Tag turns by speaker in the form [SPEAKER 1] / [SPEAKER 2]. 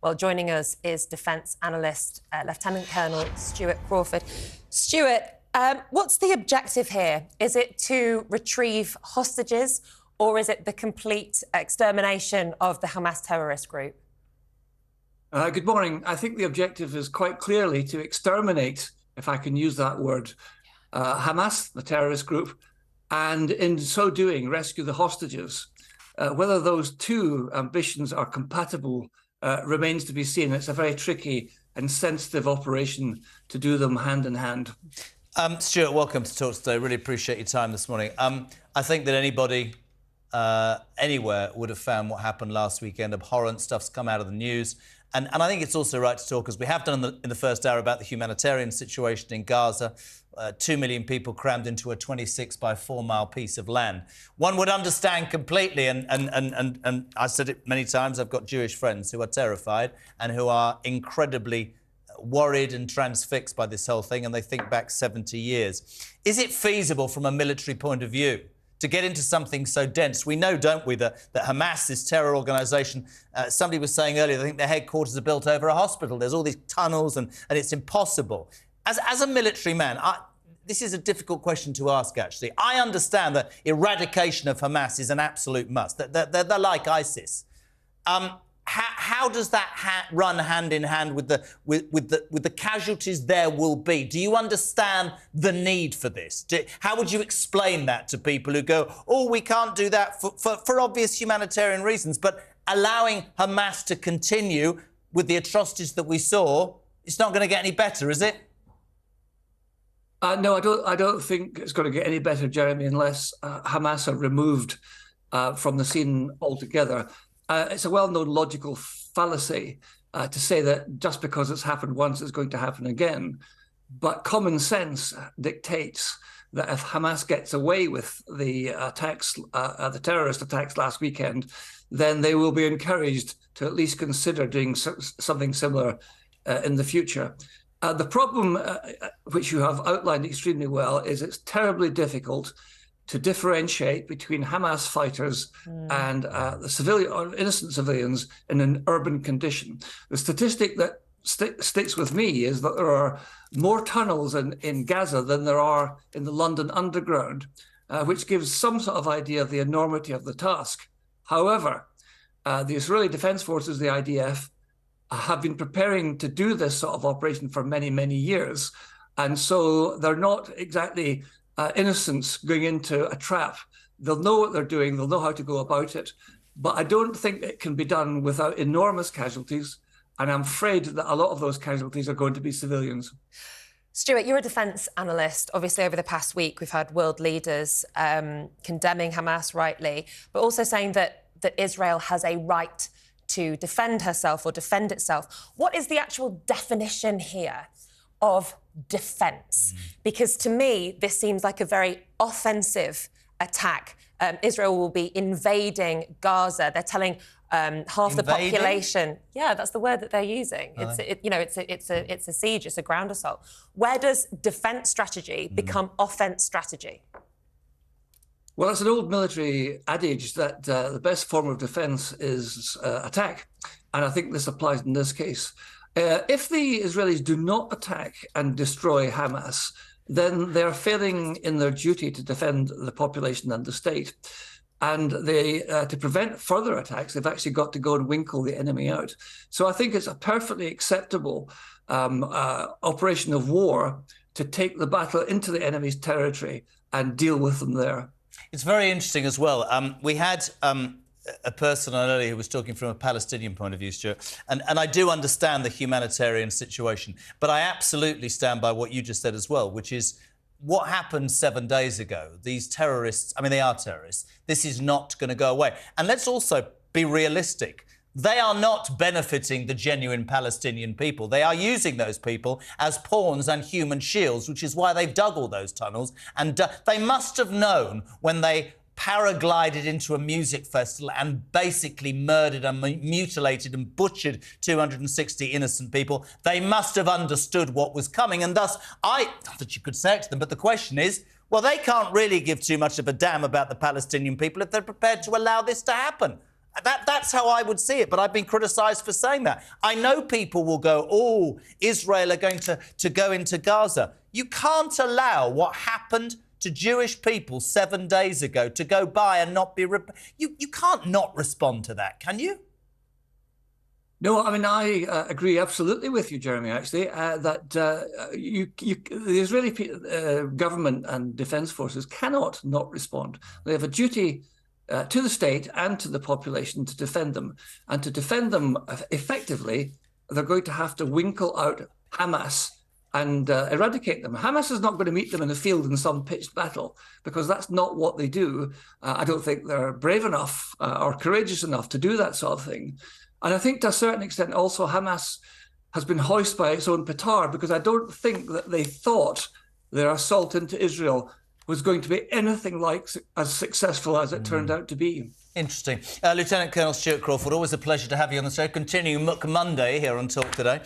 [SPEAKER 1] Well, joining us is defence analyst Lieutenant Colonel Stuart Crawford. Stuart, what's the objective here? Is it to retrieve hostages, or is it the complete extermination of the Hamas terrorist group?
[SPEAKER 2] Good morning. I think the objective is quite clearly to exterminate, if I can use that word, Hamas, the terrorist group, and in so doing, rescue the hostages. Whether those two ambitions are compatible remains to be seen. It's a very tricky and sensitive operation to do them hand in hand.
[SPEAKER 3] Stuart, welcome to Talk Today. Really appreciate your time this morning. I think that anybody anywhere would have found what happened last weekend abhorrent. Stuff's come out of the news. And I think it's also right to talk, as we have done in the first hour, about the humanitarian situation in Gaza. 2 million people crammed into a 26 by 4 mile piece of land. One would understand completely, and I've said it many times, I've got Jewish friends who are terrified and who are incredibly worried and transfixed by this whole thing, and they think back 70 years. Is it feasible from a military point of view to get into something so dense? We know, don't we, that Hamas, this terror organisation, somebody was saying earlier, I think their headquarters are built over a hospital. There's all these tunnels and it's impossible. As a military man, this is a difficult question to ask, actually. I understand that eradication of Hamas is an absolute must. They're like ISIS. How does that run hand in hand with the casualties there will be? Do you understand the need for this? How would you explain that to people who go, oh, we can't do that for obvious humanitarian reasons, but allowing Hamas to continue with the atrocities that we saw, it's not going to get any better, is it?
[SPEAKER 2] No, I don't think it's going to get any better, Jeremy, unless Hamas are removed from the scene altogether. It's a well-known logical fallacy to say that just because it's happened once, it's going to happen again. But common sense dictates that if Hamas gets away with the attacks, the terrorist attacks last weekend, then they will be encouraged to at least consider doing something similar in the future. The problem, which you have outlined extremely well, is it's terribly difficult to differentiate between Hamas fighters and the civilian or innocent civilians in an urban condition. The statistic that sticks with me is that there are more tunnels in Gaza than there are in the London Underground, which gives some sort of idea of the enormity of the task. However, the Israeli Defense Forces, the IDF, have been preparing to do this sort of operation for many, many years. And so they're not exactly innocents going into a trap. They'll know what they're doing. They'll know how to go about it. But I don't think it can be done without enormous casualties. And I'm afraid that a lot of those casualties are going to be civilians.
[SPEAKER 1] Stuart, you're a defence analyst. Obviously, over the past week, we've had world leaders condemning Hamas rightly, but also saying that Israel has a right to defend herself or defend itself. What is the actual definition here of defence? Because to me, this seems like a very offensive attack. Israel will be invading Gaza. They're telling half the population. Yeah, that's the word that they're using. It's a siege. It's a ground assault. Where does defence strategy become offence strategy?
[SPEAKER 2] Well, it's an old military adage that the best form of defence is attack. And I think this applies in this case. If the Israelis do not attack and destroy Hamas, then they're failing in their duty to defend the population and the state. And to prevent further attacks, they've actually got to go and winkle the enemy out. So I think it's a perfectly acceptable operation of war to take the battle into the enemy's territory and deal with them there.
[SPEAKER 3] It's very interesting as well. We had a person earlier who was talking from a Palestinian point of view, Stuart, and I do understand the humanitarian situation, but I absolutely stand by what you just said as well, which is what happened 7 days ago. These terrorists, I mean, they are terrorists. This is not going to go away. And let's also be realistic. They are not benefiting the genuine Palestinian people. They are using those people as pawns and human shields, which is why they've dug all those tunnels. And they must have known when they paraglided into a music festival and basically murdered and mutilated and butchered 260 innocent people. They must have understood what was coming. And thus, not that you could say it to them, but the question is, well, they can't really give too much of a damn about the Palestinian people if they're prepared to allow this to happen. That's how I would see it, but I've been criticised for saying that. I know people will go, oh, Israel are going to go into Gaza. You can't allow what happened to Jewish people 7 days ago to go by and not be... You can't not respond to that, can you?
[SPEAKER 2] No, I mean, I agree absolutely with you, Jeremy, actually, that the Israeli government and defence forces cannot not respond. They have a duty to the state and to the population to defend them. And to defend them effectively, they're going to have to winkle out Hamas and eradicate them. Hamas is not going to meet them in the field in some pitched battle, because that's not what they do. I don't think they're brave enough or courageous enough to do that sort of thing. And I think to a certain extent also Hamas has been hoisted by its own petard, because I don't think that they thought their assault into Israel was going to be anything like as successful as it turned out to be.
[SPEAKER 3] Interesting. Lieutenant Colonel Stuart Crawford, always a pleasure to have you on the show. Continuing Monday here on Talk Today.